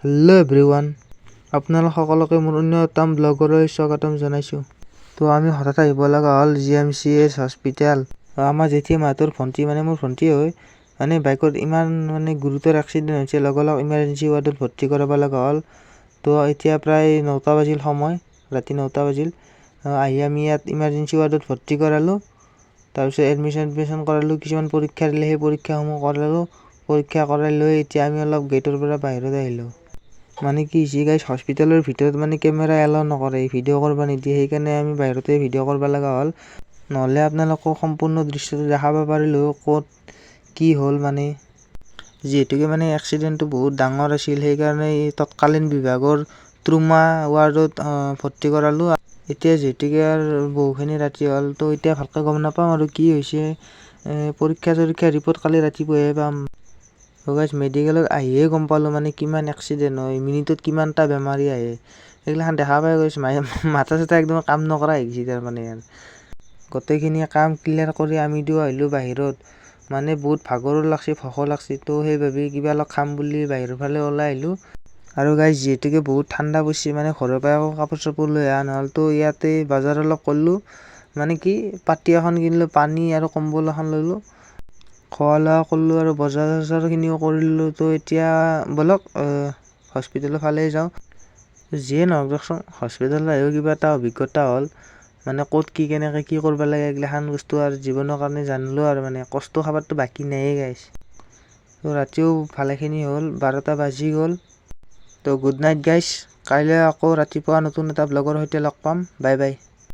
Hello' everyone, আপোনালোক সকলোকে মোৰ অন্যতম ব্লগলৈ স্বাগতম জনাইছোঁ। তো আমি হঠাৎ আহিব লগা হ'ল GMCH হস্পিটেল। আমাৰ জেঠী মাহঁতৰ ভণ্টি, মোৰ ভণ্টি হয়, বাইকত ইমান গুৰুতৰ এক্সিডেণ্ট হৈছে, লগ ইমাৰ্জেঞ্চি ৱাৰ্ডত ভৰ্তি কৰাব লগা হ'ল। তো এতিয়া প্ৰায় 9টা বাজিল সময়, ৰাতি 9টা বাজিল। আহি আমি ইয়াত ইমাৰ্জেঞ্চি ৱাৰ্ডত ভৰ্তি কৰালোঁ। তাৰপিছত এডমিশ্যন কৰালোঁ, কিছুমান পৰীক্ষা দিলে, সেই পৰীক্ষাসমূহ কৰালোঁ। পৰীক্ষা কৰাই লৈ এতিয়া আমি অলপ গেটৰ পৰা বাহিৰত আহিলোঁ। কি হৈছে গাইজ, হস্পিটেলৰ ভিতৰত কেমেৰা এলাউ নকৰে, ভিডিঅ' কৰিব নিদিয়ে। সেইকাৰণে আমি বাহিৰতে ভিডিঅ' কৰিব লগা হ'ল। নহ'লে আপোনালোকক সম্পূৰ্ণ দৃশ্যটো দেখাব পাৰিলোঁ ক'ত কি হ'ল। যিহেতুকে এক্সিডেণ্টটো বহুত ডাঙৰ আছিল, সেইকাৰণে তৎকালীন বিভাগৰ ট্ৰুমা ৱাৰ্ডত ভৰ্তি কৰালোঁ। এতিয়া যিহেতুকে বহুখিনি ৰাতি হ'ল, তো এতিয়া ভালকৈ গম নাপাম আৰু কি হৈছে। পৰীক্ষা ৰিপৰ্ট কালি ৰাতিপুৱাহে পাম। গাইজ মেডিকেলত আহিয়ে গম পালোঁ কিমান এক্সিডেণ্ট হয়, মিনিটত কিমানটা বেমাৰী আহে। সেইগিলাখান দেখা পাই গৈছোঁ, মাথা চাথা একদম কাম নকৰা হৈ গৈছে। গোটেইখিনি কাম ক্লিয়াৰ কৰি আমি আহিলোঁ বাহিৰত। বহুত ভাগৰো লাগছে, ভোকো লাগছে। তো সেইবাবে কিবা অলপ খাম বুলি বাহিৰৰ ফালে ওলাই আহিলোঁ। আৰু গাইজ যিহেতুকে বহুত ঠাণ্ডা পৰিছে, ঘৰৰ পৰা আকৌ কাপোৰ চাপোৰ লৈ অহা নহ'ল। তো ইয়াতে বজাৰ অলপ কৰিলোঁ, পাতি এখন কিনিলোঁ, পানী আৰু কম্বল এখন ল'লোঁ। খোৱা লোৱা কৰিলোঁ আৰু বজাৰ চজাৰখিনিও কৰিলোঁ। তো এতিয়া ব'লক হস্পিটেলৰ ফালে যাওঁ। যিয়ে নহওক দিয়কচোন, হস্পিটেলত আহিও কিবা এটা অভিজ্ঞতা হ'ল। ক'ত কি কেনেকৈ কি কৰিব লাগে, এইগিলাখান বস্তু আৰু জীৱনৰ কাৰণে জানিলোঁ। আৰু কষ্ট খাবাৰটো বাকী নাইয়ে গাইজ। তো ৰাতিও ভালেখিনি হ'ল, 12টা বাজি গ'ল। তো গুড নাইট গাইজ, কাইলৈ আকৌ ৰাতিপুৱা নতুন এটা ব্লগৰ সৈতে লগ পাম। Bye bye.